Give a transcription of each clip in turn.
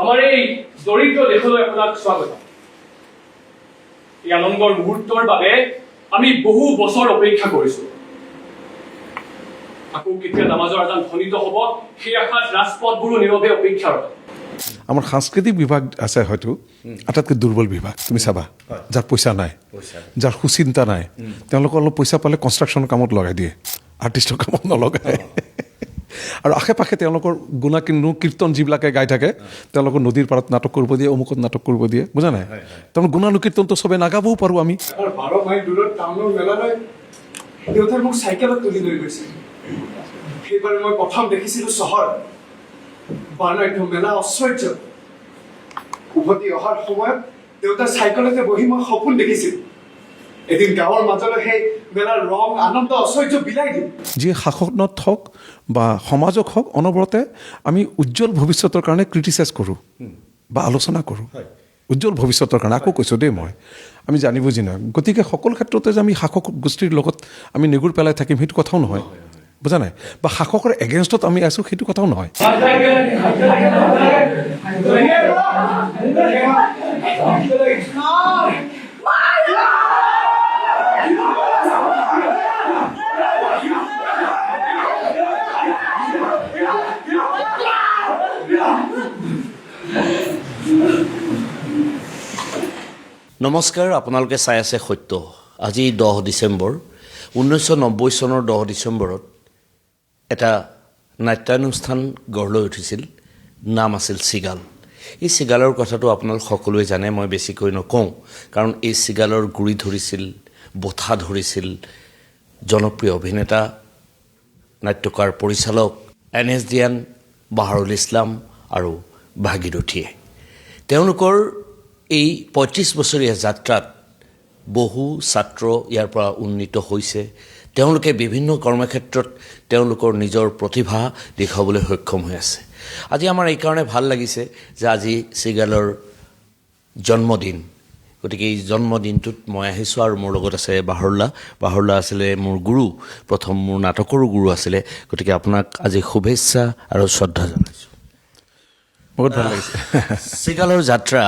আমাৰ এই দৰিদ্ৰ দেশলৈ আপোনাক স্বাগতম। এই আনন্দৰ মুহূৰ্তৰ বাবে আমি বহু বছৰ অপেক্ষা কৰিছো। আকৌ কেতিয়া নামাজৰ আজান ধ্বনিত হ'ব সেই আশাত ৰাজপথবোৰো নীৰৱে অপেক্ষাৰত। আমাৰ সাংস্কৃতিক বিভাগ আছে হয়তো আটাইতকৈ দুৰ্বল বিভাগ। তুমি চাবা যাৰ পইচা নাই, যাৰ সুচিন্তা নাই, তেওঁলোকে অলপ পইচা পালে কনষ্ট্ৰাকশ্যন কামত লগাই দিয়ে, আৰ্টিষ্টৰ কামত নলগায়। আৰু আশে পাশে তেওঁলোকৰ কীৰ্তন যিবিলাকে গাই থাকে, তেওঁলোকৰ নদীৰ পাৰত নাটক কৰিব দিয়ে, অমুকত নাটক কৰিব দিয়ে, বুজা নাই? তেওঁলোক গুণানুকীৰ্তনটো চবে নাগাবও পাৰোঁ আমি। 12 মাইল দূৰত টাউনৰ মেলালৈ দেউতাই মোক চাইকেলত তুলি লৈ গৈছিল। সেইবাৰে মই প্ৰথম দেখিছিলোঁ চহৰ, বাৰ্ণাঢ্য মেলা, ঐশ্বৰ্য। উভতি অহাৰ সময়ত দেউতাৰ চাইকেলতে বহি মই সপোন দেখিছিলোঁ এদিন গাঁৱৰ মাজলৈ সেই মেলাৰ ৰং, আনন্দ, ঐশ্বৰ্য বিলাই দিম। যিয়ে শাসনত হওক বা সমাজক হওক অনবৰতে আমি উজ্জ্বল ভৱিষ্যতৰ কাৰণে ক্ৰিটিচাইজ কৰোঁ বা আলোচনা কৰোঁ। উজ্জ্বল ভৱিষ্যতৰ কাৰণে আকৌ কৈছোঁ দেই মই, আমি জানি বুজি নহয়। গতিকে সকলো ক্ষেত্ৰতে যে আমি শাসক গোষ্ঠীৰ লগত আমি নেগুৰ পেলাই থাকিম সেইটো কথাও নহয়, বুজা নাই? বা শাসকৰ এগেইনষ্টত আমি আছোঁ সেইটো কথাও নহয়। নমস্কাৰ, আপোনালোকে চাই আছে সত্য। আজি 10 ডিচেম্বৰ 1990 চনৰ 10 ডিচেম্বৰত এটা নাট্যানুষ্ঠান গঢ় লৈ উঠিছিল, নাম আছিল চিগাল। এই চিগালৰ কথাটো আপোনালোক সকলোৱে জানে, মই বেছিকৈ নকওঁ, কাৰণ এই চিগালৰ গুৰি ধৰিছিল, বঠা ধৰিছিল জনপ্ৰিয় অভিনেতা, নাট্যকাৰ, পৰিচালক NSDN বাহাৰুল ইছলাম আৰু ভাগীৰথীয়ে। তেওঁলোকৰ এই 35 বছৰীয়া যাত্ৰাত বহু ছাত্ৰ ইয়াৰ পৰা উন্নীত হৈছে। তেওঁলোকে বিভিন্ন কৰ্মক্ষেত্ৰত তেওঁলোকৰ নিজৰ প্ৰতিভা দেখুৱাবলৈ সক্ষম হৈ আছে। আজি আমাৰ এইকাৰণে ভাল লাগিছে যে আজি চিগালৰ জন্মদিন। গতিকে এই জন্মদিনটোত মই আহিছোঁ আৰু মোৰ লগত আছে বাহৰুল্লা আছিলে মোৰ গুৰু, প্ৰথম মোৰ নাটকৰো গুৰু আছিলে। গতিকে আপোনাক আজি শুভেচ্ছা আৰু শ্ৰদ্ধা জনাইছোঁ। বহুত ভাল লাগিছে। চিগালৰ যাত্ৰা,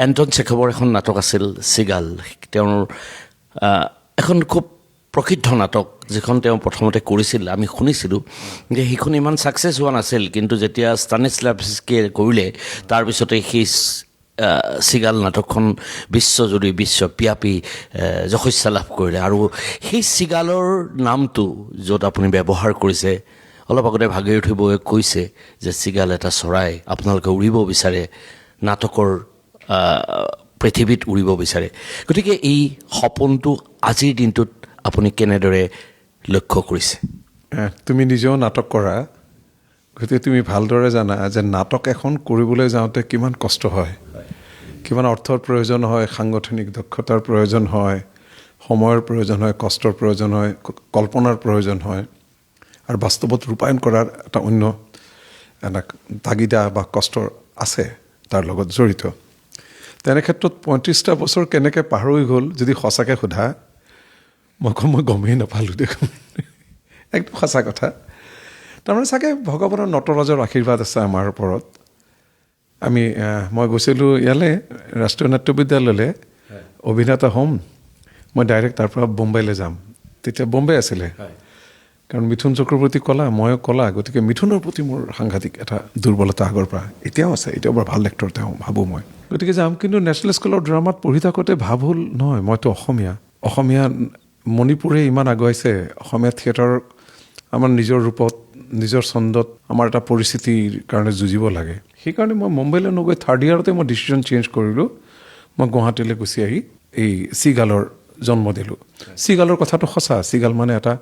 এণ্টন চেখবৰ এখন নাটক আছিল চিগাল। তেওঁৰ এখন খুব প্ৰসিদ্ধ নাটক, যিখন তেওঁ প্ৰথমতে কৰিছিল। আমি শুনিছিলোঁ যে সেইখন ইমান ছাকচেছ হোৱা নাছিল, কিন্তু যেতিয়া ষ্টানিস্লাভস্কিয়ে কৰিলে তাৰপিছতে সেই চিগাল নাটকখন বিশ্বব্যাপী যশস্যা লাভ কৰিলে। আৰু সেই চিগালৰ নামটো য'ত আপুনি ব্যৱহাৰ কৰিছে, অলপ আগতে ভাগীৰথী বৌয়ে কৈছে যে চিগাল এটা চৰাই, আপোনালোকে উৰিব বিচাৰে, নাটকৰ পৃথিৱীত উৰিব বিচাৰে। গতিকে এই সপোনটো আজিৰ দিনটোত আপুনি কেনেদৰে লক্ষ্য কৰিছে? তুমি নিজেও নাটক কৰা, গতিকে তুমি ভালদৰে জানা যে নাটক এখন কৰিবলৈ যাওঁতে কিমান কষ্ট হয়, কিমান অৰ্থৰ প্ৰয়োজন হয়, সাংগঠনিক দক্ষতাৰ প্ৰয়োজন হয়, সময়ৰ প্ৰয়োজন হয়, কষ্টৰ প্ৰয়োজন হয়, কল্পনাৰ প্ৰয়োজন হয়, আৰু বাস্তৱত ৰূপায়ণ কৰাৰ এটা অন্য এটা তাগিদা বা কষ্ট আছে তাৰ লগত জড়িত। তেনে ক্ষেত্ৰত 35টা বছৰ কেনেকৈ পাৰ হৈ গ'ল যদি সঁচাকৈ সোধা, মই গমেই নাপালোঁ দেখোন। একদম সঁচা কথা। তাৰমানে চাগে ভগৱানৰ নটৰাজৰ আশীৰ্বাদ আছে আমাৰ ওপৰত। মই গৈছিলোঁ ইয়ালৈ ৰাষ্ট্ৰীয় নাট্য বিদ্যালয়লৈ অভিনেতা হ'ম, মই ডাইৰেক্ট তাৰ পৰা বোম্বাইলৈ যাম। তেতিয়া বোম্বে আছিলে, কাৰণ মিথুন চক্ৰৱৰ্তী কলা, ময়ো কলা, গতিকে মিথুনৰ প্ৰতি মোৰ সাংঘাতিক এটা দুৰ্বলতা আগৰ পৰা এতিয়াও আছে। এতিয়াও বৰ ভাল এক্টৰ তেওঁ, ভাবোঁ মই। গতিকে যাম, কিন্তু নেশ্যনেল স্কুলৰ ড্ৰামাত পঢ়ি থাকোঁতে ভাব হ'ল নহয়, মইতো অসমীয়া মণিপুৰে ইমান আগুৱাইছে, অসমীয়া থিয়েটাৰ আমাৰ নিজৰ ৰূপত, নিজৰ ছন্দত আমাৰ এটা পৰিস্থিতিৰ কাৰণে যুঁজিব লাগে। সেইকাৰণে মই মুম্বাইলৈ নগৈ 3rd ইয়াৰতে মই ডিচিশ্যন চেঞ্জ কৰিলোঁ। মই গুৱাহাটীলৈ গুচি আহি এই চিগালৰ জন্ম দিলোঁ। চিগালৰ কথাটো সঁচা। চিগাল মানে এটা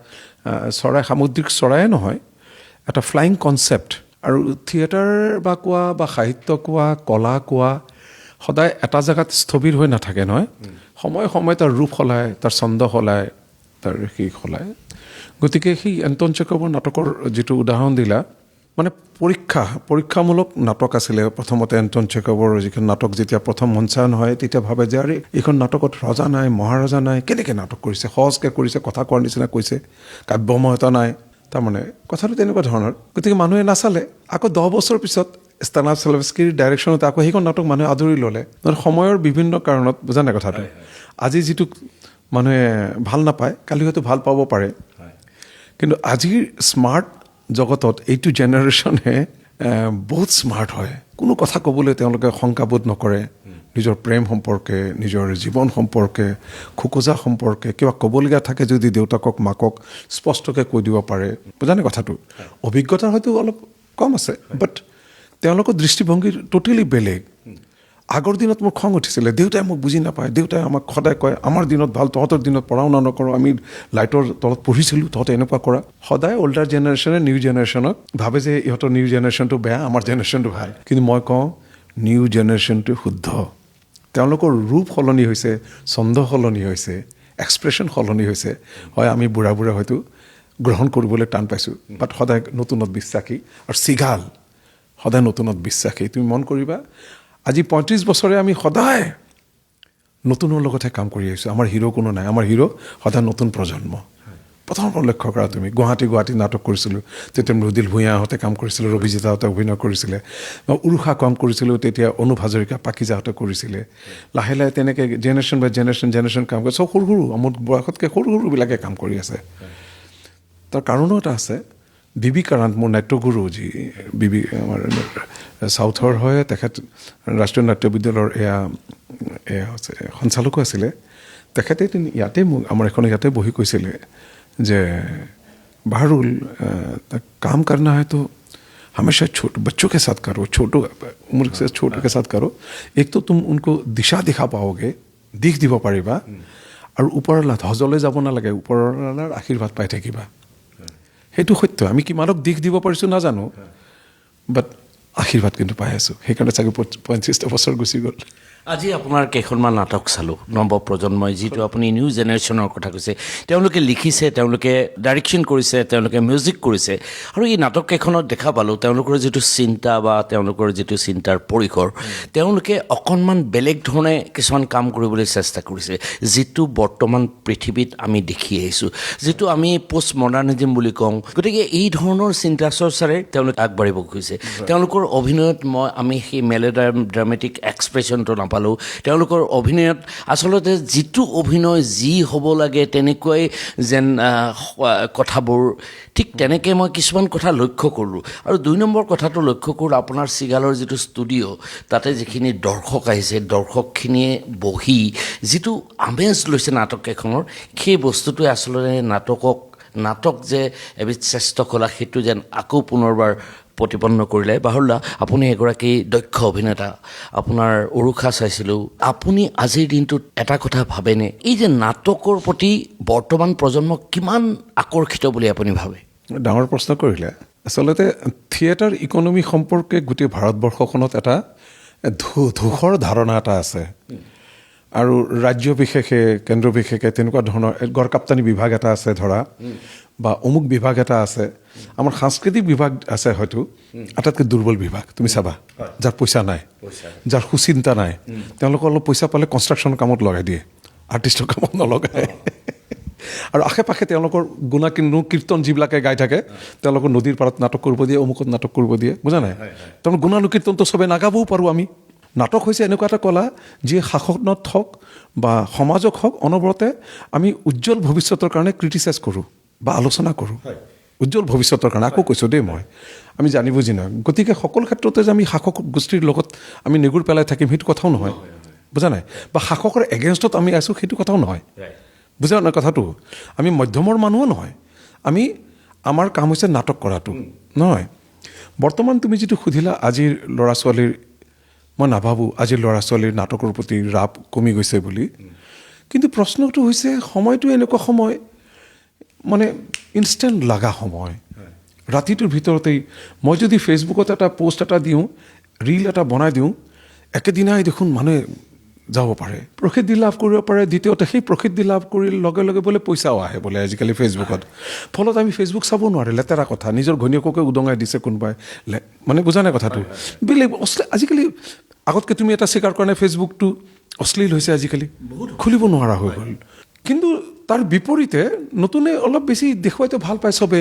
চৰাই, সামুদ্ৰিক চৰায়ে নহয়, এটা ফ্লাইং কনচেপ্ট। আৰু থিয়েটাৰ বা কোৱা বা সাহিত্য কোৱা, কলা কোৱা, সদায় এটা জেগাত স্থবিৰ হৈ নাথাকে নহয়। সময়ে সময়ে তাৰ ৰূপ সলায়, তাৰ ছন্দ সলায়, তাৰ সেই সলায়। গতিকে সেই এণ্টন চেখবৰ নাটকৰ যিটো উদাহৰণ দিলা, মানে পৰীক্ষামূলক নাটক আছিলে প্ৰথমতে। এণ্টন চেখবৰ যিখন নাটক যেতিয়া প্ৰথম মঞ্চায়ন হয়, তেতিয়া ভাবে যে আৰে এইখন নাটকত ৰজা নাই, মহাৰজা নাই, কেনেকৈ নাটক কৰিছে, সহজকৈ কৰিছে, কথা কোৱাৰ নিচিনা কৈছে, কাব্যময়তা নাই, তাৰমানে কথাটো তেনেকুৱা ধৰণৰ। গতিকে মানুহে নাচালে। আকৌ 10 বছৰ পিছত ষ্টানিস্লাৱস্কিৰ ডাইৰেকশ্যনত আকৌ সেইখন নাটক মানুহে আদৰি ল'লে সময়ৰ বিভিন্ন কাৰণত বুজা নাই কথাটো আজি যিটো মানুহে ভাল নাপায় কালি হয়তো ভাল পাব পাৰে কিন্তু আজিৰ স্মাৰ্ট জগতত এইটো জেনেৰেশ্যনে বহুত স্মাৰ্ট হয় কোনো কথা ক'বলৈ তেওঁলোকে শংকাবোধ নকৰে নিজৰ প্ৰেম সম্পৰ্কে নিজৰ জীৱন সম্পৰ্কে খোকোজা সম্পৰ্কে কিবা ক'বলগীয়া থাকে যদি দেউতাকক মাকক স্পষ্টকৈ কৈ দিব পাৰে বুজানে কথাটো অভিজ্ঞতা হয়তো অলপ কম আছে বাট তেওঁলোকৰ দৃষ্টিভংগী টোটেলি বেলেগ আগৰ দিনত মোৰ খং উঠিছিলে দেউতাই মোক বুজি নাপায় দেউতাই আমাক সদায় কয় আমাৰ দিনত ভাল তহঁতৰ দিনত পঢ়া শুনা নকৰোঁ আমি লাইটৰ তলত পঢ়িছিলোঁ তহঁতে এনেকুৱা কৰা সদায় অল্ডাৰ জেনেৰেশ্যনে নিউ জেনেৰেশ্যনক ভাবে যে ইহঁতৰ নিউ জেনেৰেশ্যনটো বেয়া আমাৰ জেনেৰেশ্যনটো ভাল কিন্তু মই কওঁ নিউ জেনেৰেশ্যনটো শুদ্ধ তেওঁলোকৰ ৰূপ সলনি হৈছে ছন্দ সলনি হৈছে এক্সপ্ৰেশ্যন সলনি হৈছে হয় আমি বুঢ়া হয়তো গ্ৰহণ কৰিবলৈ টান পাইছোঁ বাট সদায় নতুনত বিশ্বাসী আৰু চিগাল সদায় নতুনত বিশ্বাসী তুমি মন কৰিবা আজি ৩৫ বছৰে আমি সদায় নতুনৰ লগতহে কাম কৰি আহিছোঁ আমাৰ হিৰো কোনো নাই আমাৰ হিৰো সদায় নতুন প্ৰজন্ম প্ৰথমৰ পৰা লক্ষ্য কৰা তুমি গুৱাহাটী নাটক কৰিছিলোঁ তেতিয়া মৃদুল ভূঞাহঁতে কাম কৰিছিলে ৰবিজিতাহঁতে অভিনয় কৰিছিলে উৰুষা কাম কৰিছিলোঁ তেতিয়া অনুপ হাজৰিকা পাকিজাহঁতে কৰিছিলে লাহে লাহে তেনেকৈ জেনেৰেশ্যন বাই জেনেৰেশ্যন কাম কৰে চব সৰু মোৰ বয়সতকৈ সৰুবিলাকে কাম কৰি আছে তাৰ কাৰণো এটা আছে বিবি কাৰান্ত মোৰ নাট্যগুৰু যি বিবি আমাৰ চাউথৰ হয় তেখেত ৰাষ্ট্ৰীয় নাট্য বিদ্যালয়ৰ এয়া সঞ্চালকো আছিলে তেখেতে ইয়াতে আমাৰ এখন ইয়াতে বহি কৈছিলে যে बहरहाल काम करना है तो हमेशा बच्चों के साथ करो उम्र से छोटे के साथ करो एक तो तुम उनको दिशा दिखा पाओगे दिख দিব পাৰিবা আৰু ওপৰলা হজলে যাব নালাগে ওপৰলাৰ আশীৰ্বাদ পাই থাকিবা সেইটো সত্য আমি কিমানক দিশ দিব পাৰিছোঁ নাজানো বাট আশীৰ্বাদ কিন্তু পাই আছোঁ সেইকাৰণে চাগে ৩৫টা বছৰ গুচি গ'ল আজি আপোনাৰ কেইখনমান নাটক চালোঁ নৱ প্ৰজন্মই যিটো আপুনি নিউ জেনেৰেশ্যনৰ কথা কৈছে তেওঁলোকে লিখিছে তেওঁলোকে ডাইৰেকশ্যন কৰিছে তেওঁলোকে মিউজিক কৰিছে আৰু এই নাটক কেইখনত দেখা পালোঁ তেওঁলোকৰ যিটো চিন্তা বা তেওঁলোকৰ যিটো চিন্তাৰ পৰিসৰ তেওঁলোকে অকণমান বেলেগ ধৰণে কিছুমান কাম কৰিবলৈ চেষ্টা কৰিছে যিটো বৰ্তমান পৃথিৱীত আমি দেখি আহিছোঁ যিটো আমি পষ্ট মডাৰ্নিজিম বুলি কওঁ গতিকে এই ধৰণৰ চিন্তা চৰ্চাৰে তেওঁলোকে আগবাঢ়িব খুজিছে তেওঁলোকৰ অভিনয়ত আমি সেই মেলোড্ৰামেটিক এক্সপ্ৰেশ্যনটো নাপালোঁ তেওঁলোকৰ অভিনয়ত আচলতে যিটো অভিনয় যি হ'ব লাগে তেনেকুৱাই যেন কথাবোৰ ঠিক তেনেকৈ মই কিছুমান কথা লক্ষ্য কৰোঁ আৰু ২ নম্বৰ কথাটো লক্ষ্য কৰোঁ আপোনাৰ চিগালৰ যিটো ষ্টুডিঅ' তাতে যিখিনি দৰ্শক আহিছে দৰ্শকখিনিয়ে বহি যিটো আমেজ লৈছে নাটককেইখনৰ সেই বস্তুটোৱে আচলতে নাটক যে এবিধ শ্ৰেষ্ঠ কলা সেইটো যেন আকৌ পুনৰবাৰ প্ৰতিপন্ন কৰিলে বাহুল্লা আপুনি এগৰাকী দক্ষ অভিনেতা আপোনাৰ উৰুষা চাইছিলোঁ আপুনি আজিৰ দিনটোত এটা কথা ভাবেনে এই যে নাটকৰ প্ৰতি বৰ্তমান প্ৰজন্ম কিমান আকৰ্ষিত বুলি আপুনি ভাবে ডাঙৰ প্ৰশ্ন কৰিলে আচলতে থিয়েটাৰ ইকনমি সম্পৰ্কে গোটেই ভাৰতবৰ্ষখনত এটা ধূসৰ ধাৰণা এটা আছে আৰু ৰাজ্য বিশেষে কেন্দ্ৰ বিশেষে তেনেকুৱা ধৰণৰ গড়কাপ্তানি বিভাগ এটা আছে ধৰা বা অমুক বিভাগ এটা আছে আমাৰ সাংস্কৃতিক বিভাগ আছে হয়তো আটাইতকৈ দুৰ্বল বিভাগ তুমি চাবা যাৰ পইচা নাই যাৰ সুচিন্তা নাই তেওঁলোকে অলপ পইচা পালে কনষ্ট্ৰাকশ্যনৰ কামত লগাই দিয়ে আৰ্টিষ্টৰ কামত নলগায় আৰু আশে পাশে তেওঁলোকৰ কীৰ্তন যিবিলাকে গাই থাকে তেওঁলোকৰ নদীৰ পাৰত নাটক কৰিব দিয়ে অমুকত নাটক কৰিব দিয়ে বুজা নাই তেওঁলোকৰ গুণানুকীৰ্তনটো চবেই নাগাবও পাৰোঁ আমি নাটক হৈছে এনেকুৱা এটা কলা যিয়ে শাসনত হওক বা সমাজক হওক অনবৰতে আমি উজ্জ্বল ভৱিষ্যতৰ কাৰণে ক্ৰিটিচাইজ কৰোঁ বা আলোচনা কৰোঁ উজ্জ্বল ভৱিষ্যতৰ কাৰণে আকৌ কৈছোঁ দেই মই আমি জানি বুজি নহয় গতিকে সকলো ক্ষেত্ৰতে যে আমি শাসক গোষ্ঠীৰ লগত আমি নেগুৰ পেলাই থাকিম সেইটো কথাও নহয় বুজা নাই বা শাসকৰ এগেইনষ্টত আমি আছোঁ সেইটো কথাও নহয় বুজা নাই কথাটো আমি মধ্যমৰ মানুহো নহয় আমাৰ কাম হৈছে নাটক কৰাটো নহয় বৰ্তমান তুমি যিটো সুধিলা আজিৰ ল'ৰা ছোৱালীৰ মই নাভাবোঁ আজিৰ ল'ৰা ছোৱালীৰ নাটকৰ প্ৰতি ৰাপ কমি গৈছে বুলি কিন্তু প্ৰশ্নটো হৈছে সময়টো এনেকুৱা সময় মানে ইনষ্টেণ্ট লগা সময় ৰাতিটোৰ ভিতৰতেই মই যদি ফেচবুকত এটা পোষ্ট এটা দিওঁ ৰীল এটা বনাই দিওঁ একেদিনাই দেখোন মানুহে যাব পাৰে প্ৰসিদ্ধি লাভ কৰিব পাৰে দ্বিতীয়তে সেই প্ৰসিদ্ধি লাভ কৰি লগে লগে বোলে পইচাও আহে বোলে আজিকালি ফেচবুকত ফলত আমি ফেচবুক চাব নোৱাৰে লেতেৰা কথা নিজৰ ঘৈণীয়েককে উদঙাই দিছে কোনোবাই মানে বুজা নাই কথাটো বেলেগ আজিকালি আগতকৈ তুমি এটা স্বীকাৰ কৰা নাই ফেচবুকটো অশ্লীল হৈছে আজিকালি খুলিব নোৱাৰা হৈ গ'ল কিন্তু তাৰ বিপৰীতে নতুনে অলপ বেছি দেখুৱাইতো ভাল পায় চবে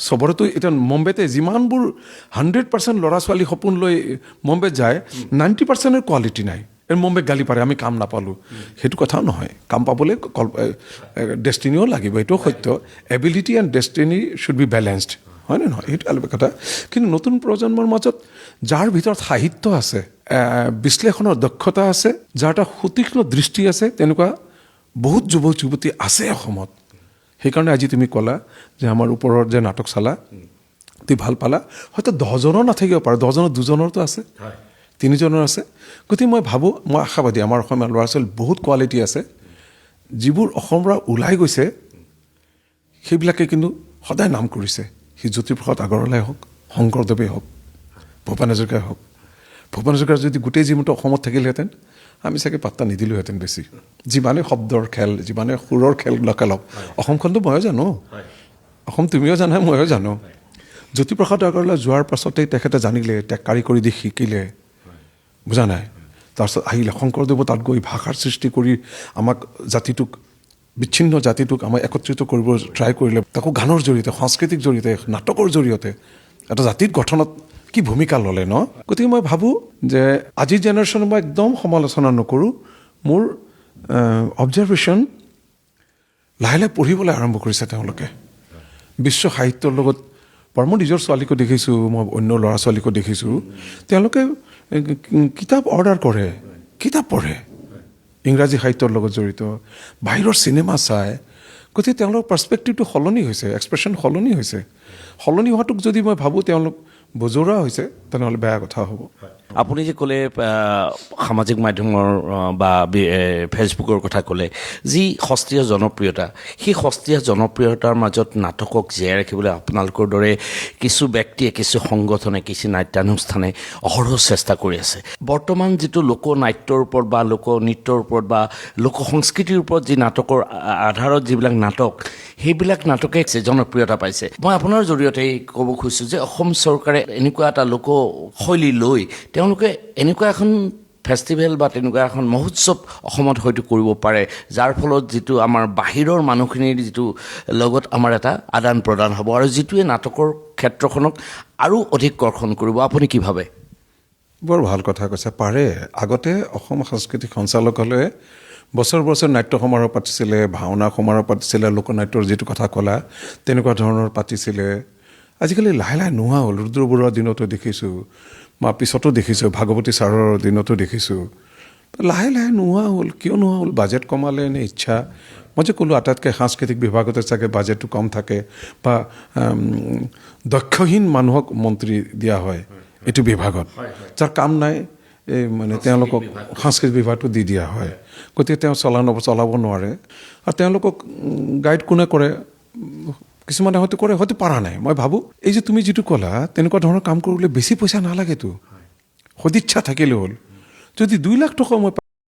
চবৰেতো এতিয়া মুম্বাইতে যিমানবোৰ 100% ল'ৰা ছোৱালী সপোন লৈ মুম্বাইত যায় 90%ৰ কোৱালিটি নাই মুম্বাইত গালি পাৰে আমি কাম নাপালোঁ সেইটো কথাও নহয় কাম পাবলৈ ডেষ্টিনিও লাগিব এইটোও সত্য ability and destiny should be balanced হয় নে নহয় সেইটো অলপ কথা কিন্তু নতুন প্ৰজন্মৰ মাজত যাৰ ভিতৰত সাহিত্য আছে বিশ্লেষণৰ দক্ষতা আছে যাৰ এটা সুতীক্ষ্ণ দৃষ্টি আছে তেনেকুৱা বহুত যুৱক যুৱতী আছে অসমত সেইকাৰণে আজি তুমি ক'লা যে আমাৰ ওপৰৰ যে নাটক চালা তুমি ভাল পালা হয়তো 10জনৰ নাথাকিব পাৰে 10জনৰ 2জনৰতো আছে 3জনৰ আছে গতিকে মই ভাবোঁ মই আশাবাদী আমাৰ অসমীয়া ল'ৰা ছোৱালী বহুত কোৱালিটি আছে যিবোৰ অসমৰ পৰা ওলাই গৈছে সেইবিলাকে কিন্তু সদায় নাম কৰিছে সি জ্যোতিপ্ৰসাদ আগৰৱালাই হওক শংকৰদেৱে হওক ভূপেন হাজৰিকাই হওক ভূপেন হাজৰিকাৰ যদি গোটেই জীৱনটো অসমত থাকিলহেঁতেন আমি চাগে পাত্তা নিদিলোহেঁতেন বেছি যিমানে শব্দৰ খেল যিমানে সুৰৰ খেল নকলক অসমখনতো ময়ো জানো অসম তুমিও জানা ময়ো জানো জ্যোতিপ্ৰসাদ আগৰৱালাই যোৱাৰ পাছতেই তেখেতে জানিলে তেওঁক কাৰিকৰী দিশ শিকিলে বুজা নাই তাৰপিছত আহিলে শংকৰদেৱে তাত গৈ ভাষাৰ সৃষ্টি কৰি আমাক জাতিটোক বিচ্ছিন্ন জাতিটোক আমাক একত্ৰিত কৰিব ট্ৰাই কৰিলে তাকো গানৰ জৰিয়তে সাংস্কৃতিক জৰিয়তে নাটকৰ জৰিয়তে এটা জাতিৰ গঠনত কি ভূমিকা ল'লে ন গতিকে মই ভাবোঁ যে আজিৰ জেনেৰেশ্যন মই একদম সমালোচনা নকৰোঁ মোৰ অবজাৰভেশ্যন লাহে লাহে পঢ়িবলৈ আৰম্ভ কৰিছে তেওঁলোকে বিশ্ব সাহিত্যৰ লগত মই নিজৰ ছোৱালীকো দেখিছোঁ মই অন্য ল'ৰা ছোৱালীকো দেখিছোঁ তেওঁলোকে কিতাপ অৰ্ডাৰ কৰে কিতাপ পঢ়ে ইংৰাজী সাহিত্যৰ লগত জড়িত বাহিৰৰ চিনেমা চায় গতিকে তেওঁলোকৰ পাৰ্চপেক্টিভটো সলনি হৈছে এক্সপ্ৰেশ্যন সলনি হৈছে সলনি হোৱাটোক যদি মই ভাবোঁ তেওঁলোক বজোৰা হৈছে তেনেহ'লে বেয়া কথা হ'ব আপুনি যে ক'লে সামাজিক মাধ্যমৰ বা ফেচবুকৰ কথা ক'লে যি সস্তীয়া জনপ্ৰিয়তা সেই সস্তীয়া জনপ্ৰিয়তাৰ মাজত নাটকক জীয়াই ৰাখিবলৈ আপোনালোকৰ দৰে কিছু ব্যক্তিয়ে কিছু সংগঠনে কিছু নাট্যানুষ্ঠানে অহৰহ চেষ্টা কৰি আছে বৰ্তমান যিটো লোকনাট্যৰ ওপৰত বা লোকনৃত্যৰ ওপৰত বা লোক সংস্কৃতিৰ ওপৰত যি নাটকৰ আধাৰত যিবিলাক নাটক সেইবিলাক নাটকে জনপ্ৰিয়তা পাইছে মই আপোনাৰ জৰিয়তে ক'ব খুজিছোঁ যে অসম চৰকাৰে এনেকুৱা এটা লোকশৈলী লৈ তেওঁলোকে এনেকুৱা এখন ফেষ্টিভেল বা তেনেকুৱা এখন মহোৎসৱ অসমত হয়তো কৰিব পাৰে যাৰ ফলত যিটো আমাৰ বাহিৰৰ মানুহখিনিৰ যিটো লগত আমাৰ এটা আদান প্ৰদান হ'ব আৰু যিটোৱে নাটকৰ ক্ষেত্ৰখনক আৰু অধিক কৰ্ষণ কৰিব আপুনি কি ভাবে বৰ ভাল কথা কৈছে পাৰে আগতে অসম সাংস্কৃতিক সঞ্চালকালয়ে বছৰ বছৰ নাট্য সমাৰোহ পাতিছিলে ভাওনা সমাৰোহ পাতিছিলে লোকনাট্যৰ যিটো কথা ক'লা তেনেকুৱা ধৰণৰ পাতিছিলে আজিকালি লাহে লাহে নোহোৱা হ'ল ৰুদ্ৰ বৰুৱাৰ দিনতো দেখিছোঁ মই পিছতো দেখিছোঁ ভাগৱতী ছাৰৰ দিনতো দেখিছোঁ লাহে লাহে নোহোৱা হ'ল কিয় নোহোৱা হ'ল বাজেট কমালে নে ইচ্ছা মই যে ক'লোঁ আটাইতকৈ সাংস্কৃতিক বিভাগতে চাগে বাজেটটো কম থাকে বা দক্ষহীন মানুহক মন্ত্ৰী দিয়া হয় এইটো বিভাগত যাৰ কাম নাই এই মানে তেওঁলোকক সাংস্কৃতিক বিভাগটো দি দিয়া হয় গতিকে তেওঁ চলাব নোৱাৰে আৰু তেওঁলোকক গাইড কোনে কৰে কিছুমানে হয়তো কৰে হয়তো পৰা নাই মই ভাবোঁ এই যে তুমি যিটো ক'লা তেনেকুৱা ধৰণৰ কাম কৰিবলৈ বেছি পইচা নালাগেতো সদিচ্ছা থাকিলে হ'ল যদি 2 লাখ টকা মই